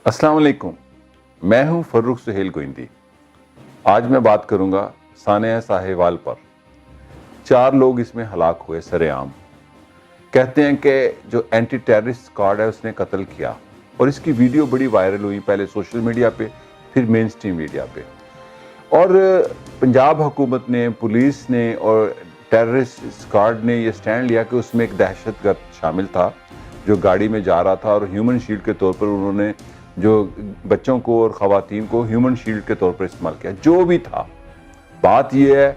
अस्सलाम वालेकुम, मैं हूं फर्रुख सुहेल गोइंदी। आज मैं बात करूंगा सानिया साहिवाल पर। 4 लोग इसमें हलाक हुए सरेआम। कहते हैं कि जो एंटी टेररिस्ट स्क्वाड है उसने कत्ल किया और इसकी वीडियो बड़ी वायरल हुई, पहले सोशल मीडिया पे, फिर मेन स्ट्रीम मीडिया पे। और पंजाब हुकूमत ने, पुलिस ने और टेररिस्ट स्क्वाड ने ये स्टैंड लिया कि उसमें एक दहशतगर्द शामिल था जो गाड़ी में जा रहा था और ह्यूमन शील्ड के तौर पर उन्होंने जो बच्चों को और ख़वातीन को ह्यूमन शील्ड के तौर पर इस्तेमाल किया। जो भी था, बात यह है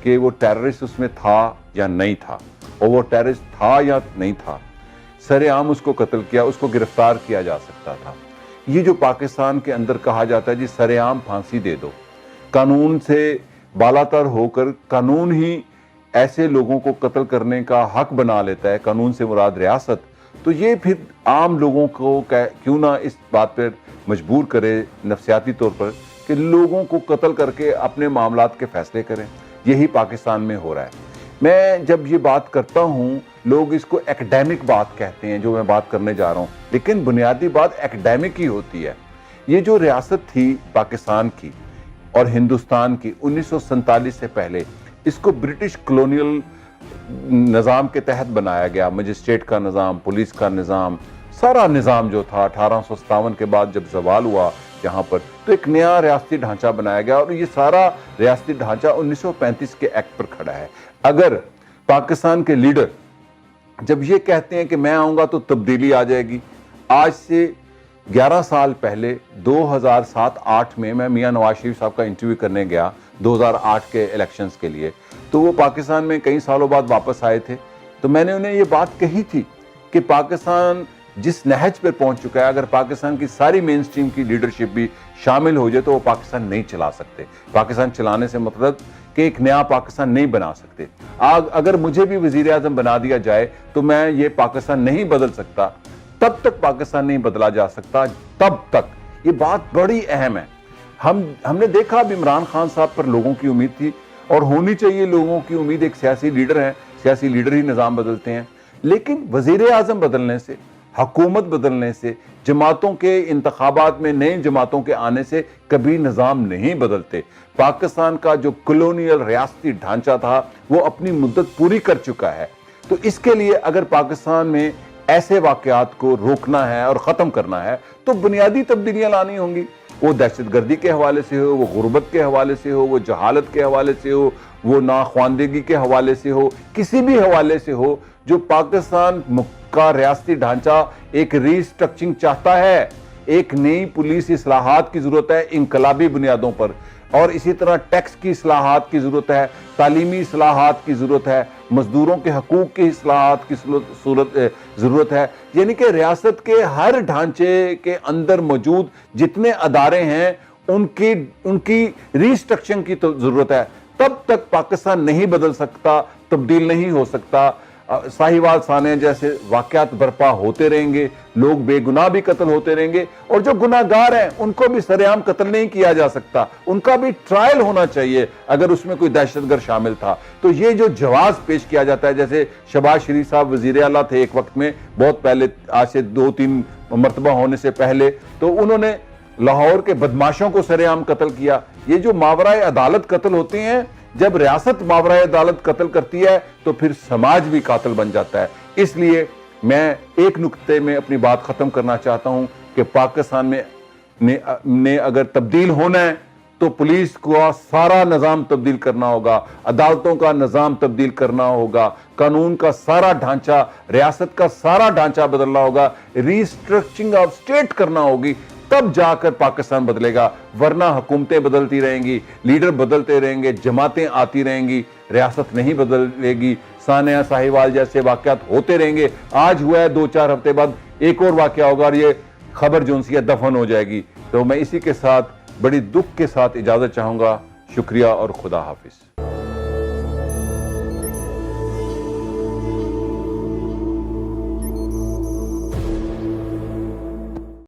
कि वो टेररिस्ट उसमें था या नहीं था, और वो टेररिस्ट था या नहीं था, सरेआम उसको कत्ल किया, उसको गिरफ्तार किया जा सकता था। ये जो पाकिस्तान के अंदर कहा जाता है जी सरेआम फांसी दे दो, कानून से बालातर होकर कानून ही ऐसे लोगों को कत्ल करने का हक बना लेता है, कानून से मुराद रियासत, तो ये फिर आम लोगों को क्यों ना इस बात पर मजबूर करे नफसियाती तौर पर कि लोगों को कत्ल करके अपने मामलात के फैसले करें। यही पाकिस्तान में हो रहा है। मैं जब ये बात करता हूँ, लोग इसको एकेडमिक बात कहते हैं जो मैं बात करने जा रहा हूँ, लेकिन बुनियादी बात एकेडमिक ही होती है। ये जो रियासत थी पाकिस्तान की और हिंदुस्तान की 1947 से पहले, इसको ब्रिटिश कॉलोनियल निज़ाम के तहत बनाया गया। मजिस्ट्रेट का निज़ाम, पुलिस का निज़ाम, सारा निज़ाम जो था 1857 के बाद जब ज़वाल हुआ यहाँ पर, तो एक नया रियासती ढांचा बनाया गया और ये सारा रियासती ढांचा 1935 के एक्ट पर खड़ा है। अगर पाकिस्तान के लीडर जब ये कहते हैं कि मैं आऊँगा तो तब्दीली आ जाएगी, आज से 11 साल पहले 2007-8 में मैं मियां नवाज शरीफ साहब का इंटरव्यू करने गया 2008 के इलेक्शंस के लिए, तो वो पाकिस्तान में कई सालों बाद वापस आए थे। तो मैंने उन्हें ये बात कही थी कि पाकिस्तान जिस नहज पर पहुंच चुका है, अगर पाकिस्तान की सारी मेन स्ट्रीम की लीडरशिप भी शामिल हो जाए तो वो पाकिस्तान नहीं चला सकते। पाकिस्तान चलाने से मतलब कि एक नया पाकिस्तान नहीं बना सकते। अगर मुझे भी वजीर आज़म बना दिया जाए तो मैं ये पाकिस्तान नहीं बदल सकता, तब तक पाकिस्तान नहीं बदला जा सकता, तब तक। ये बात बड़ी अहम है। हमने देखा अब इमरान खान साहब पर लोगों की उम्मीद थी और होनी चाहिए लोगों की उम्मीद, एक सियासी लीडर है, सियासी लीडर ही निज़ाम बदलते हैं, लेकिन वजीर आज़म बदलने से, हुकूमत बदलने से, जमातों के इंतखाबात में नई जमातों के आने से कभी निज़ाम नहीं बदलते। पाकिस्तान का जो कॉलोनियल रियासती ढांचा था वो अपनी मुद्दत पूरी कर चुका है। तो इसके लिए अगर पाकिस्तान में ऐसे वाकयात को रोकना है और ख़त्म करना है तो बुनियादी तब्दीलियाँ लानी होंगी। वो दहशतगर्दी के हवाले से हो, वो गुर्बत के हवाले से हो, वो जहालत के हवाले से हो, वो नाख्वानदगी के हवाले से हो, किसी भी हवाले से हो, जो पाकिस्तान का रियासती ढांचा एक रीस्ट्रक्चरिंग चाहता है। एक नई पुलिस इस्लाहात की ज़रूरत है इनकलाबी बुनियादों पर, और इसी तरह टैक्स की इस्लाहात की ज़रूरत है, तालीमी इस्लाहात की ज़रूरत है, मजदूरों के हकूक़ की इस्लाहात की ज़रूरत है। यानी कि रियासत के हर ढांचे के अंदर मौजूद जितने अदारे हैं उनकी रीस्ट्रक्चरिंग की तो ज़रूरत है। तब तक पाकिस्तान नहीं बदल सकता, तब्दील नहीं हो सकता। साहिवाल सानिया जैसे वाक़यात बर्पा होते रहेंगे, लोग बेगुनाह भी कत्ल होते रहेंगे, और जो गुनाहगार हैं उनको भी सरेआम कत्ल नहीं किया जा सकता, उनका भी ट्रायल होना चाहिए अगर उसमें कोई दहशतगर्द शामिल था। तो ये जो जवाब पेश किया जाता है, जैसे शहबाज शरीफ साहब वजीर आला थे एक वक्त में, बहुत पहले, आज से 2-3 मरतबा होने से पहले, तो उन्होंने लाहौर के बदमाशों को सरेआम कत्ल किया। ये जो मावराए अदालत कत्ल होते हैं, जब रियासत मावराए अदालत कत्ल करती है तो फिर समाज भी कातिल बन जाता है। इसलिए मैं एक नुक्ते में अपनी बात खत्म करना चाहता हूं कि पाकिस्तान में अगर तब्दील होना है तो पुलिस को सारा निज़ाम तब्दील करना होगा, अदालतों का निज़ाम तब्दील करना होगा, कानून का सारा ढांचा, रियासत का सारा ढांचा बदलना होगा, रीस्ट्रक्चरिंग ऑफ स्टेट करना होगी, तब जाकर पाकिस्तान बदलेगा। वरना हुकूमतें बदलती रहेंगी, लीडर बदलते रहेंगे, जमातें आती रहेंगी, रियासत नहीं बदलेगी। सानिया साहिवाल जैसे वाकयात होते रहेंगे। आज हुआ है, 2-4 हफ्ते बाद एक और वाकया होगा और ये खबर जो उनसी दफन हो जाएगी। तो मैं इसी के साथ बड़ी दुख के साथ इजाज़त चाहूँगा। शुक्रिया और खुदा हाफिज।